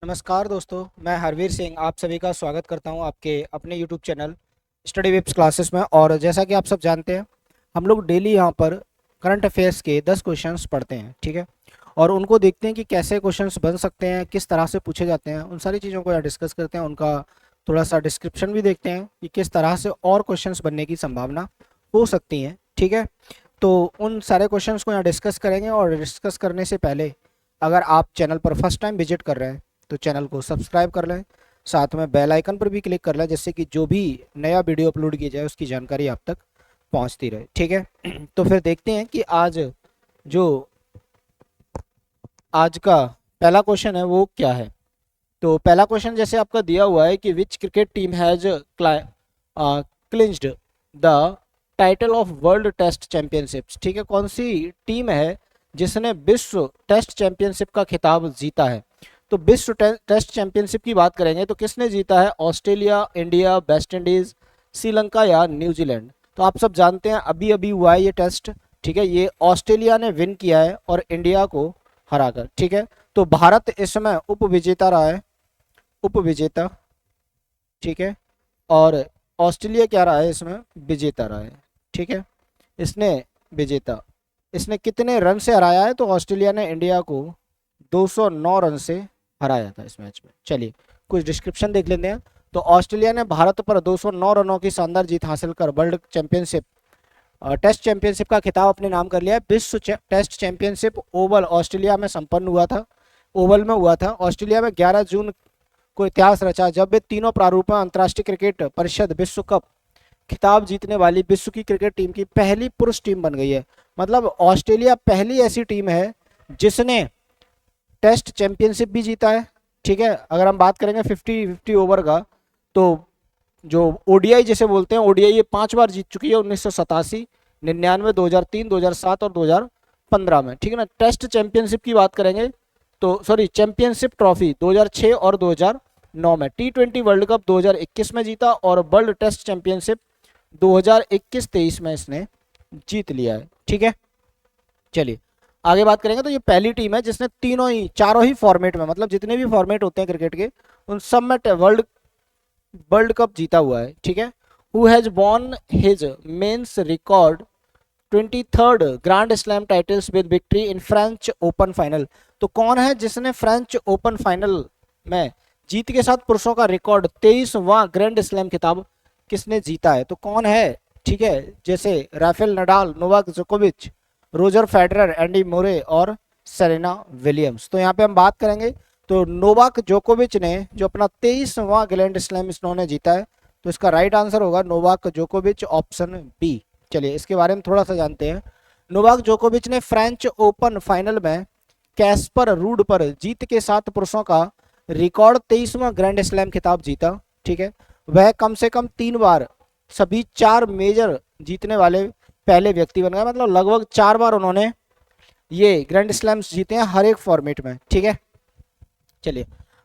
नमस्कार दोस्तों, मैं हरवीर सिंह आप सभी का स्वागत करता हूं आपके अपने यूट्यूब चैनल स्टडी विप्स क्लासेस में। और जैसा कि आप सब जानते हैं, हम लोग डेली यहां पर करंट अफेयर्स के 10 क्वेश्चंस पढ़ते हैं, ठीक है। और उनको देखते हैं कि कैसे क्वेश्चंस बन सकते हैं, किस तरह से पूछे जाते हैं, उन सारी चीज़ों को यहाँ डिस्कस करते हैं। उनका थोड़ा सा डिस्क्रिप्शन भी देखते हैं कि किस तरह से और क्वेश्चंस बनने की संभावना हो सकती है, ठीक है। तो उन सारे क्वेश्चंस को यहाँ डिस्कस करेंगे। और डिस्कस करने से पहले अगर आप चैनल पर फर्स्ट टाइम विजिट कर रहे हैं तो चैनल को सब्सक्राइब कर लें, साथ में बेल आइकन पर भी क्लिक कर लें, जिससे कि जो भी नया वीडियो अपलोड किया जाए उसकी जानकारी आप तक पहुंचती रहे, ठीक है। तो फिर देखते हैं कि जो आज का पहला क्वेश्चन है वो क्या है। तो पहला क्वेश्चन जैसे आपका दिया हुआ है कि which cricket team has clinched the title of world test championships, ठीक है। कौन सी टीम है जिसने विश्व टेस्ट चैंपियनशिप का खिताब जीता है। तो विश्व टेस्ट चैंपियनशिप की बात करेंगे तो किसने जीता है, Australia, India, West Indies, Sri Lanka या न्यूजीलैंड। तो आप सब जानते हैं अभी अभी हुआ है ये टेस्ट, ठीक है। ये ऑस्ट्रेलिया ने विन किया है और इंडिया को हराकर, ठीक है। तो भारत इस समय उप विजेता रहा है, उप विजेता, ठीक है। और ऑस्ट्रेलिया क्या रहा है, इसमें विजेता रहा है, ठीक है। इसने विजेता, इसने कितने रन से हराया है, तो ऑस्ट्रेलिया ने इंडिया को 209 रन से हराया था इस मैच में। चलिए कुछ डिस्क्रिप्शन देख लेते हैं। तो ऑस्ट्रेलिया ने भारत पर 209 रनों की शानदार जीत हासिल कर वर्ल्ड चैंपियनशिप टेस्ट चैंपियनशिप का खिताब अपने नाम कर लिया है। विश्व टेस्ट चैंपियनशिप ओवल ऑस्ट्रेलिया में संपन्न हुआ था, ओवल में हुआ था। ऑस्ट्रेलिया में 11 जून को इतिहास रचा जब वे तीनों प्रारूपों में अंतर्राष्ट्रीय क्रिकेट परिषद विश्व कप खिताब जीतने वाली विश्व की क्रिकेट टीम की पहली पुरुष टीम बन गई है। मतलब ऑस्ट्रेलिया पहली ऐसी टीम है जिसने टेस्ट चैंपियनशिप भी जीता है, ठीक है। अगर हम बात करेंगे 50-50 ओवर का, तो जो ओडीआई जैसे बोलते हैं, ओडीआई ये 5 बार जीत चुकी है, 1987, 99, 2003, 2007 और 2015 में, ठीक है ना। टेस्ट चैंपियनशिप की बात करेंगे तो सॉरी चैंपियनशिप ट्रॉफी 2006 और 2009 में, T20 वर्ल्ड कप 2021 में जीता और वर्ल्ड टेस्ट चैंपियनशिप 2021-23 में इसने जीत लिया है, ठीक है। चलिए आगे बात करेंगे। तो ये पहली टीम है जिसने चारों ही फॉर्मेट में, मतलब जितने भी फॉर्मेट होते हैं क्रिकेट के, उन सब में वर्ल्ड कप जीता हुआ है, ठीक है। Who has won his men's record 23rd grand slam titles with victory in French Open final. तो कौन है जिसने फ्रेंच ओपन फाइनल में जीत के साथ पुरुषों का रिकॉर्ड 23वां ग्रैंड स्लैम खिताब किसने जीता है, तो कौन है, ठीक है। जैसे राफेल नडाल, नोवाक जोकोविच, रोजर फेडरर, एंडी मोरे और सेरेना विलियम्स। तो यहाँ पे हम बात करेंगे तो नोवाक जोकोविच ने जो अपना 23वां ग्रैंड स्लैम इन्होंने जीता है, तो इसका राइट आंसर होगा नोवाक जोकोविच, ऑप्शन बी। चलिए इसके बारे में थोड़ा सा जानते हैं। नोवाक जोकोविच ने फ्रेंच ओपन फाइनल में कैस्पर रूड पर जीत के साथ पुरुषों का रिकॉर्ड 23वां ग्रैंड स्लैम खिताब जीता, ठीक है। वह कम से कम 3 बार सभी 4 मेजर जीतने वाले पहले व्यक्ति बन गए, मतलब लगभग 4 बार उन्होंने ये ग्रैंड स्लैम्स जीते हैं हर एक फॉर्मेट में, ठीक है। चलिए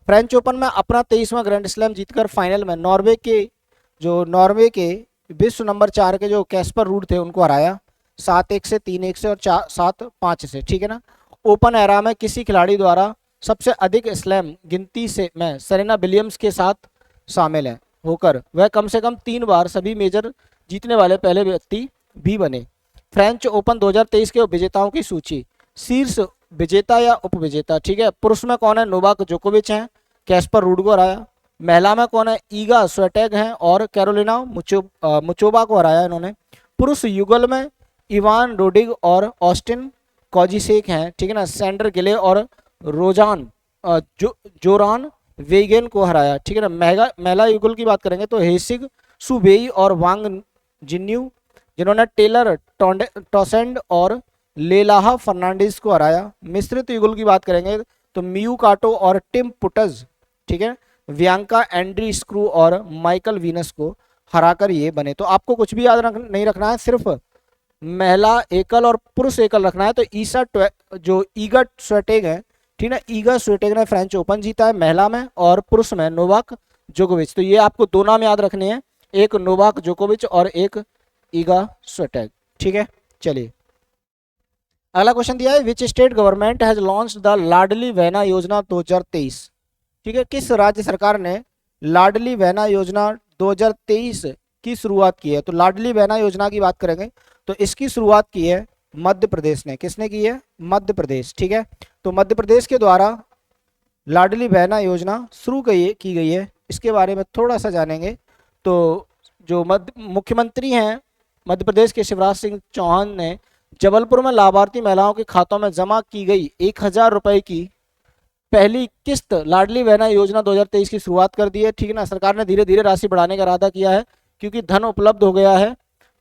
फ्रेंच ओपन में अपना 23वां ग्रैंड स्लैम जीतकर फाइनल में नॉर्वे के विश्व नंबर 4 के जो कैस्पर रूड थे उनको हराया 7-1 से, 3-1 से और 7-5 से, ठीक है ना। ओपन एरा में किसी खिलाड़ी द्वारा सबसे अधिक स्लैम गिनती से में सेरेना विलियम्स के साथ शामिल है होकर वह कम से कम 3 बार सभी मेजर जीतने वाले पहले व्यक्ति भी बने। फ्रेंच ओपन 2023 के विजेताओं की सूची, शीर्ष विजेता या उपविजेता, ठीक है। पुरुष में कौन है, नोवाक जोकोविच हैं, कैस्पर रूड को हराया। महिला में कौन है, ईगा स्वेटेग हैं और कैरोलिना मुचोबा को हराया इन्होंने। पुरुष युगल में इवान रोडिग और ऑस्टिन कॉजिसेक हैं, ठीक है ना। सैंडर गिले और रोजान जोरान वेगेन को हराया, ठीक है ना। महिला युगल की बात करेंगे तो हेसिग सुबेई और वांग जिन्यू, जिन्होंने टेलर टॉसेंड और लेलाहा फर्नांडिस को हराया। मिश्रित युगल की बात करेंगे तो मियू काटो और टिम पुटज, ठीक है, व्यांका एंड्री स्क्रू और माइकल वीनस को हराकर ये बने। तो आपको कुछ भी याद नहीं रखना है, सिर्फ महिला एकल और पुरुष एकल रखना है। तो जो ईगा स्वेटेग है, ठीक है, ईगा स्वेटेग ने फ्रेंच ओपन जीता है महिला में, और पुरुष में नोवाक जोकोविच। तो ये आपको 2 नाम याद रखने हैं, एक नोवाक जोकोविच और एक ईगा स्वेटेग, ठीक है। चलिए अगला क्वेश्चन दिया है, which state government has launched the Ladli Behna Yojana 2023। ठीक है, किस राज्य सरकार ने लाडली बहना योजना 2023 की शुरुआत की है? तो लाडली बहना योजना की बात करेंगे तो इसकी शुरुआत की है मध्य प्रदेश ने। किसने की है? मध्य प्रदेश। ठीक है, तो मध्य प्रदेश के द्वारा लाडली बहना योजना शुरू की गई है। इसके बारे में थोड़ा सा जानेंगे। तो जो मुख्यमंत्री हैं मध्य प्रदेश के शिवराज सिंह चौहान ने जबलपुर में लाभार्थी महिलाओं के खातों में जमा की गई 1,000 रुपए की पहली किस्त लाडली बहना योजना 2023 की शुरुआत कर दी है। ठीक है ना, सरकार ने धीरे धीरे राशि बढ़ाने का इरादा किया है क्योंकि धन उपलब्ध हो गया है।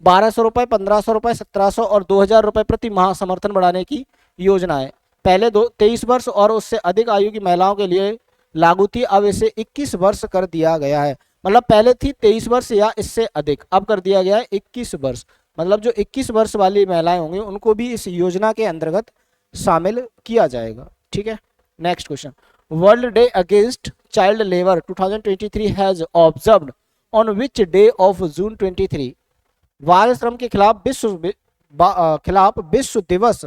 1,200 रुपये, 1,500 रुपये, 1,700 और 2,000 रुपये प्रति माह समर्थन बढ़ाने की योजना है। पहले 23 वर्ष और उससे अधिक आयु की महिलाओं के लिए लागू थी, अब इसे 21 वर्ष कर दिया गया है। मतलब पहले थी 23 वर्ष या इससे अधिक, अब कर दिया गया है 21 वर्ष। मतलब जो 21 वर्ष वाली महिलाएं होंगी उनको भी इस योजना के अंतर्गत शामिल किया जाएगा। ठीक है, next question. World day against child labour 2023 has observed on which day of June 23? बाल श्रम के खिलाफ विश्व दिवस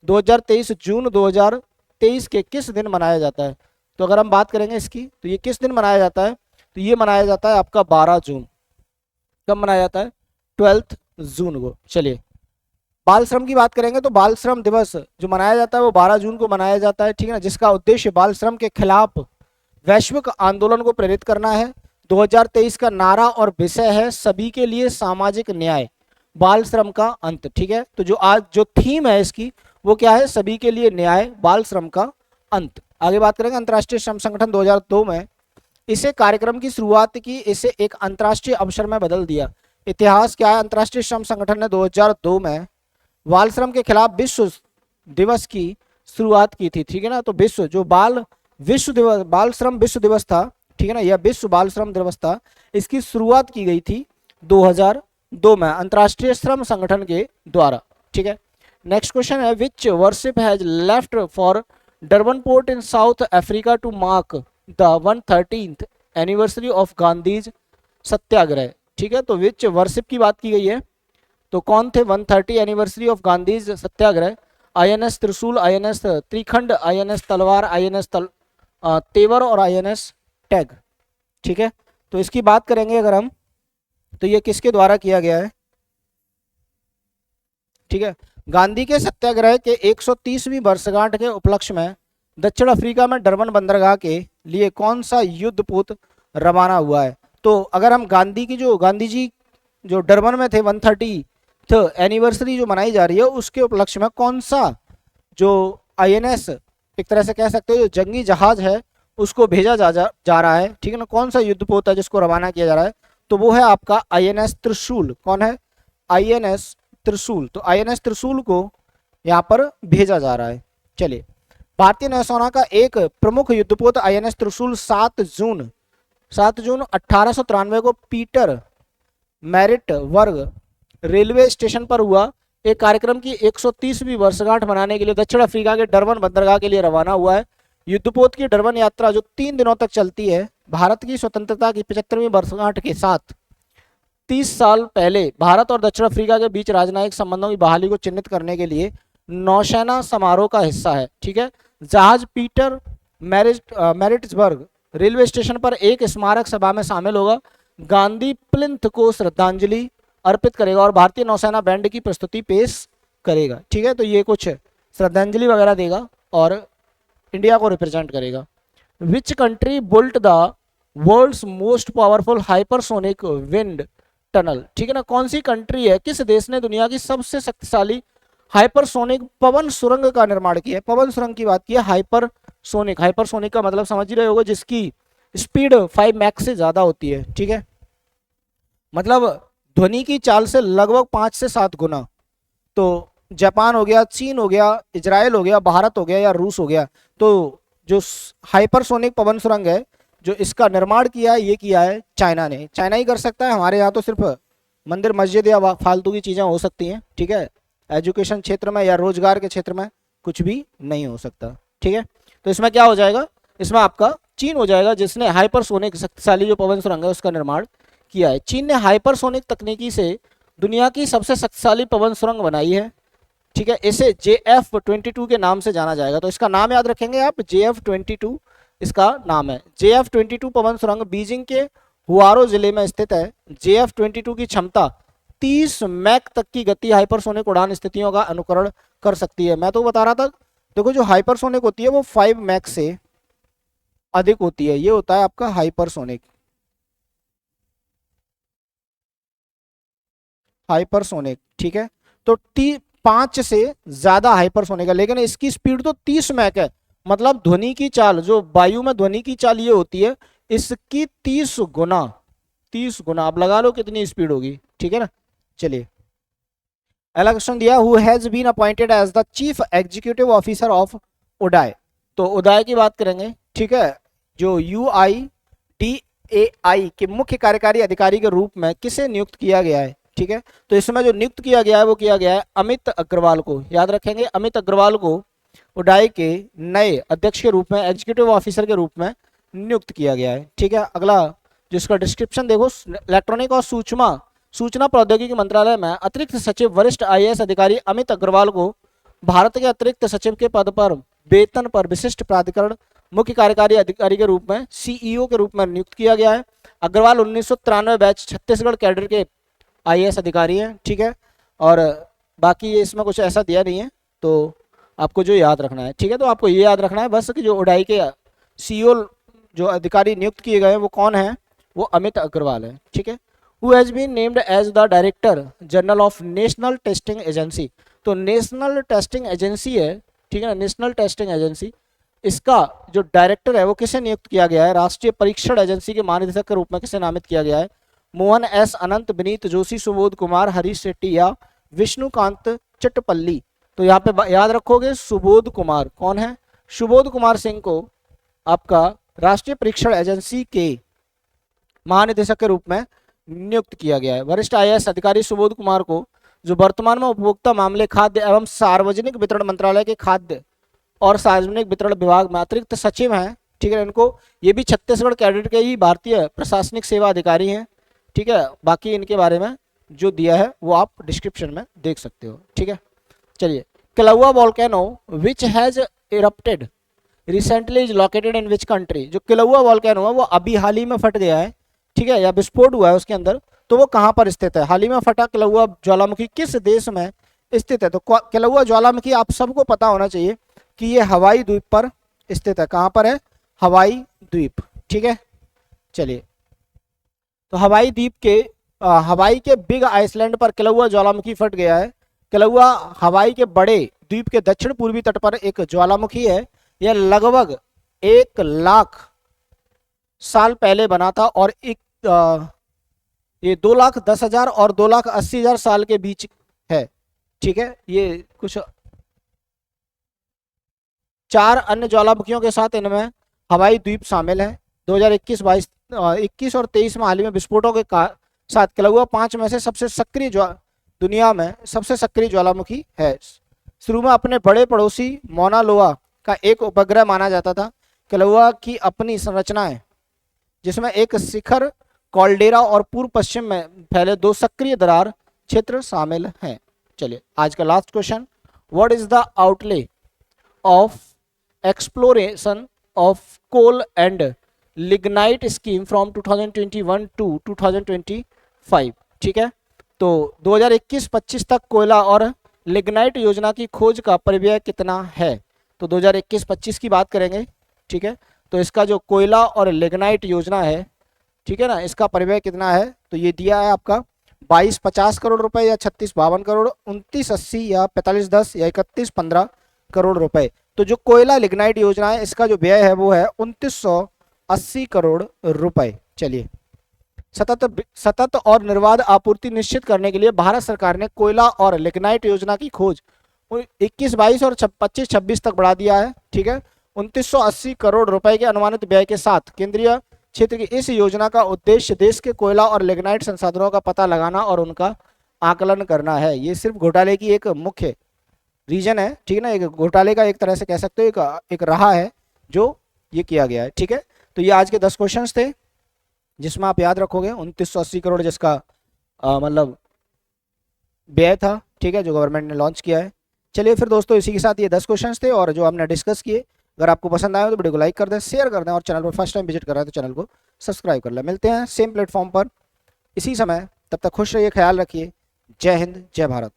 2023 जून 2023 के किस दिन मनाया जाता है? तो अगर हम बात करेंगे इसकी तो ये किस दिन मनाया जाता है? तो ये मनाया जाता है आपका 12 जून। कब मनाया जाता है? 12 जून को। चलिए, बाल श्रम की बात करेंगे तो बाल श्रम दिवस जो मनाया जाता है वो 12 जून को मनाया जाता है। ठीक है ना, जिसका उद्देश्य बाल श्रम के खिलाफ वैश्विक आंदोलन को प्रेरित करना है। 2023 का नारा और विषय है सभी के लिए सामाजिक न्याय, बाल श्रम का अंत। ठीक है, तो जो आज जो थीम है इसकी वो क्या है? सभी के लिए न्याय, बाल श्रम का अंत। आगे बात करेंगे अंतर्राष्ट्रीय श्रम संगठन 2002 में इसे कार्यक्रम की शुरुआत की, इसे एक अंतर्राष्ट्रीय अवसर में बदल दिया। इतिहास क्या है? अंतर्राष्ट्रीय श्रम संगठन ने 2002 में बाल श्रम के खिलाफ विश्व दिवस की शुरुआत की थी। ठीक है ना, तो विश्व जो विश्व दिवस, बाल श्रम विश्व दिवस था। ठीक है ना, यह विश्व बाल श्रम दिवस था, इसकी शुरुआत की गई थी 2002 में अंतर्राष्ट्रीय श्रम संगठन के द्वारा। ठीक है, नेक्स्ट क्वेश्चन है which warship has left for Durban port in South Africa to mark the 130th anniversary of Gandhi's Satyagraha. ठीक है, तो विच वर्शिप की बात की गई है, तो कौन थे 130 anniversary of Gandhi's Satyagraha? INS त्रिशूल, INS त्रिखंड, INS तलवार, INS तेवर और INS टैग। ठीक है, तो इसकी बात करेंगे अगर हम तो ये किसके द्वारा किया गया है? ठीक है, गांधी के सत्याग्रह के 130वीं वर्षगांठ के उपलक्ष्य में दक्षिण अफ्रीका में डरबन बंदरगाह के लिए कौन सा युद्धपोत रवाना हुआ है? तो अगर हम गांधी जी जो डरबन में थे 130 एनिवर्सरी जो मनाई जा रही है उसके उपलक्ष्य में कौन सा जो INS एक तरह से कह सकते हो जो जंगी जहाज है उसको भेजा जा रहा है। ठीक है ना, कौन सा युद्धपोत है जिसको रवाना किया जा रहा है? तो वो है आपका INS त्रिशूल। कौन है? INS त्रिशूल। तो INS त्रिशूल को यहाँ पर भेजा जा रहा है। चलिए, भारतीय नौसेना का एक प्रमुख युद्धपोत INS त्रिशूल 7 जून 1893 को पीटर मेरिट वर्ग रेलवे स्टेशन पर हुआ एक कार्यक्रम की 130वीं वर्षगांठ मनाने के लिए दक्षिण अफ्रीका के डरबन बंदरगाह के लिए रवाना हुआ है। युद्धपोत की डरबन यात्रा जो 3 दिनों तक चलती है, भारत की स्वतंत्रता की 75वीं वर्षगांठ के साथ 30 साल पहले भारत और दक्षिण अफ्रीका के बीच राजनयिक संबंधों की बहाली को चिन्हित करने के लिए नौसेना समारोह का हिस्सा है। ठीक है, जहाज पीटर मेरिट्सबर्ग रेलवे स्टेशन पर एक स्मारक सभा में शामिल होगा, गांधी प्लिंथ को श्रद्धांजलि अर्पित करेगा और भारतीय नौसेना बैंड की प्रस्तुति पेश करेगा। ठीक है, तो ये कुछ श्रद्धांजलि वगैरह देगा और इंडिया को रिप्रेजेंट करेगा। Which country built the world's most powerful hypersonic wind tunnel? ठीक है ना, कौन सी कंट्री है, किस देश ने दुनिया की सबसे शक्तिशाली हाइपरसोनिक पवन सुरंग का निर्माण किया है? पवन सुरंग की बात की है। हाइपरसोनिक का मतलब समझ ही रहे होगा, जिसकी स्पीड 5 मैक से ज्यादा होती है। ठीक है, मतलब ध्वनि की चाल से लगभग 5 से 7 गुना। तो जापान हो गया, चीन हो गया, इजराइल हो गया, भारत हो गया या रूस हो गया। तो जो हाइपरसोनिक पवन सुरंग है जो इसका निर्माण किया है ये किया है चाइना ने। चाइना ही कर सकता है, हमारे यहाँ तो सिर्फ मंदिर मस्जिद या फालतू की चीज़ें हो सकती हैं। ठीक है, एजुकेशन क्षेत्र में या रोजगार के क्षेत्र में कुछ भी नहीं हो सकता। ठीक है, तो इसमें क्या हो जाएगा, इसमें आपका चीन हो जाएगा जिसने हाइपरसोनिक शक्तिशाली जो पवन सुरंग है उसका निर्माण किया है। चीन ने हाइपरसोनिक तकनीकी से दुनिया की सबसे शक्तिशाली पवन सुरंग बनाई है। ठीक है, इसे JF-22 के नाम से जाना जाएगा। तो इसका नाम याद रखेंगे आप, JF-22 इसका नाम है। JF-22 पवन सुरंग बीजिंग के हुआरो जिले में स्थित है। JF-22 की क्षमता 30 मैक तक की गति हाइपरसोनिक उड़ान स्थितियों का अनुकरण कर सकती है। मैं तो बता रहा था, देखो जो हाइपरसोनिक होती है वो 5 मैक से अधिक होती है, ये होता है आपका हाइपरसोनिक। हाइपरसोनिक ठीक है, तो 5 से ज्यादा हाइपरसोनिक है, लेकिन इसकी स्पीड तो 30 मैक है। मतलब ध्वनि की चाल, जो वायु में ध्वनि की चाल ये होती है, इसकी 30 गुना, 30 गुना। आप लगा लो कितनी स्पीड होगी, ठीक है ना। चलिए अगला क्वेश्चन दिया, who has been appointed as the chief executive officer of UIDAI. तो उडाई की बात करेंगे, ठीक है। जो UIDAI के मुख्य कार्यकारी अधिकारी के रूप में किसे नियुक्त किया गया है, ठीक है। तो इसमें जो नियुक्त किया गया है वो किया गया है अमित अग्रवाल को, याद रखेंगे अमित अग्रवाल को उडाई के नए अध्यक्ष के रूप में, एग्जीक्यूटिव ऑफिसर के रूप में नियुक्त किया गया है, ठीक है। अगला जिसका डिस्क्रिप्शन देखो, इलेक्ट्रॉनिक और सूचना प्रौद्योगिकी मंत्रालय में अतिरिक्त सचिव वरिष्ठ IAS अधिकारी अमित अग्रवाल को भारत के अतिरिक्त सचिव के पद पर वेतन पर विशिष्ट प्राधिकरण मुख्य कार्यकारी अधिकारी के रूप में CEO के रूप में नियुक्त किया गया है। अग्रवाल 1993 बैच छत्तीसगढ़ कैडर के IAS अधिकारी हैं, ठीक है। और बाकी ये इसमें कुछ ऐसा दिया नहीं है, तो आपको जो याद रखना है, ठीक है। तो आपको ये याद रखना है बस कि जो उडाई के CEO जो अधिकारी नियुक्त किए गए हैं वो कौन है, वो अमित अग्रवाल है, ठीक है। Who has been named as the Director General of National Testing Agency। तो नेशनल टेस्टिंग एजेंसी है, ठीक है ना, नेशनल टेस्टिंग एजेंसी, इसका जो डायरेक्टर है वो किसे नियुक्त किया गया है, राष्ट्रीय परीक्षण एजेंसी के महानिदेशक के रूप में किसे नामित किया गया है, मोहन S अनंत, विनीत जोशी, सुबोध कुमार, हरीश शेट्टी या विष्णुकांत चिट्टपल्ली। तो यहाँ पे याद रखोगे सुबोध कुमार, कौन है, सुबोध कुमार सिंह को आपका राष्ट्रीय परीक्षण एजेंसी के महानिदेशक के रूप में नियुक्त किया गया है। वरिष्ठ IAS अधिकारी सुबोध कुमार को जो वर्तमान में उपभोक्ता मामले, खाद्य एवं सार्वजनिक वितरण मंत्रालय के खाद्य और सार्वजनिक वितरण विभाग में अतिरिक्त सचिव हैं, ठीक है। इनको, ये भी छत्तीसगढ़ कैडर के ही भारतीय प्रशासनिक सेवा अधिकारी हैं, ठीक है। बाकी इनके बारे में जो दिया है वो आप डिस्क्रिप्शन में देख सकते हो, ठीक है। चलिए, Kilauea volcano which has erupted recently is located in which country. जो क्लाउआ वोल्केनो है वो अभी हाल ही में फट गया है, ठीक है, या विस्फोट हुआ है उसके अंदर, तो वो कहाँ पर स्थित है, हाल ही में फटा क्लाउआ ज्वालामुखी किस देश में स्थित है। तो क्लाउआ ज्वालामुखी आप सबको पता होना चाहिए कि ये हवाई द्वीप पर स्थित है। कहाँ पर है, हवाई द्वीप, ठीक है। चलिए, तो हवाई द्वीप के हवाई के बिग आइसलैंड पर क्लाउआ ज्वालामुखी फट गया है। क्लाउआ हवाई के बड़े द्वीप के दक्षिण पूर्वी तट पर एक ज्वालामुखी है। यह लगभग 1 लाख साल पहले बना था और ये 2,10,000 और 2,80,000 साल के बीच है, ठीक है। ये कुछ 4 अन्य ज्वालामुखियों के साथ इनमें हवाई द्वीप शामिल है। 2021, 22, 21 और 23 में हाल ही में विस्फोटों के साथ क्लाउआ 5 में से सबसे सक्रिय दुनिया में सबसे सक्रिय ज्वालामुखी है। शुरू में अपने बड़े पड़ोसी मौना लोआ का एक उपग्रह माना जाता था। क्लाउआ की अपनी संरचना है जिसमें एक शिखर कॉल्डेरा और पूर्व पश्चिम में फैले 2 सक्रिय दरार क्षेत्र शामिल हैं। चलिए, आज का last question, what is the outlay of exploration of coal and lignite scheme from 2021 to 2025, ठीक है। तो 2021-25 तक कोयला और लिग्नाइट योजना की खोज का परिव्यय कितना है। तो 2021-25 की बात करेंगे, ठीक है। तो इसका जो कोयला और लिग्नाइट योजना है, ठीक है ना, इसका परिव्यय कितना है, तो ये दिया है आपका 2250 करोड़ रुपए या 3652 करोड़, 2980 या 4510 या 3115 करोड़ रुपए। तो जो कोयला लिग्नाइट योजना है इसका जो व्यय है वो है 2980 करोड़ रुपए। चलिए, सतत और निर्बाध आपूर्ति निश्चित करने के लिए भारत सरकार ने कोयला और लिग्नाइट योजना की खोज 21-22 और 25-26 तक बढ़ा दिया है, ठीक है। 2980 करोड़ रुपए के अनुमानित व्यय के साथ केंद्रीय क्षेत्र की इस योजना का उद्देश्य देश के कोयला और लिग्नाइट संसाधनों का पता लगाना और उनका आकलन करना है। ये सिर्फ घोटाले की एक मुख्य रीजन है, ठीक है ना, एक घोटाले का एक तरह से कह सकते हो एक रहा है जो ये किया गया है, ठीक है। तो ये आज के 10 क्वेश्चन थे जिसमें आप याद रखोगे 2980 करोड़ जिसका मतलब व्यय था, ठीक है, जो गवर्नमेंट ने लॉन्च किया है। चलिए फिर दोस्तों, इसी के साथ ये 10 क्वेश्चन थे और जो हमने डिस्कस किए अगर आपको पसंद आया तो वीडियो को लाइक कर दें, शेयर कर दें, और चैनल पर फर्स्ट टाइम विजिट कर रहे हैं तो चैनल को सब्सक्राइब कर लें। मिलते हैं सेम प्लेटफॉर्म पर इसी समय, तब तक खुश रहिए, ख्याल रखिए। जय हिंद, जय भारत।